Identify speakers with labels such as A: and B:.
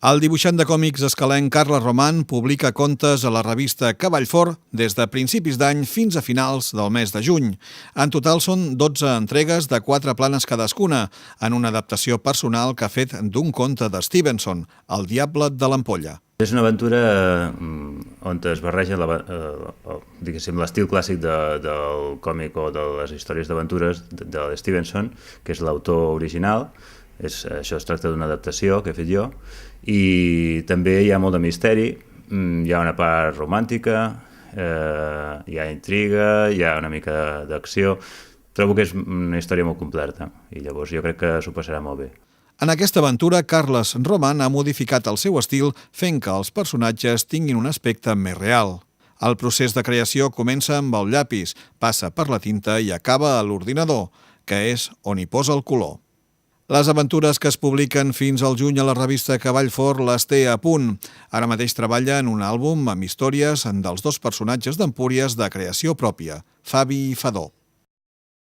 A: El dibuixant de còmics escalenc Carles Román publica contes a la revista Cavall Fort des de principis d'any fins a finals del mes de juny. En total són 12 entregues de 4 planes cadascuna, en una adaptació personal que ha fet d'un conte de Stevenson, El diable de l'ampolla.
B: És una aventura on es barreja l'estil clàssic del còmic o de les històries d'aventures de Stevenson, que és l'autor original. Això es tracta d'una adaptació que he fet jo, i també hi ha molt de misteri, hi ha una part romàntica, hi ha intriga, hi ha una mica d'acció. Trobo que és una història molt completa i llavors jo crec que s'ho passarà molt bé.
A: En aquesta aventura, Carles Román ha modificat el seu estil fent que els personatges tinguin un aspecte més real. El procés de creació comença amb el llapis, passa per la tinta i acaba a l'ordinador, que és on hi posa el color. Les aventures que es publiquen fins al juny a la revista Cavall Fort les té a punt. Ara mateix treballa en un àlbum amb històries dels 2 personatges d'Empúries de creació pròpia, Fabi i Fadó.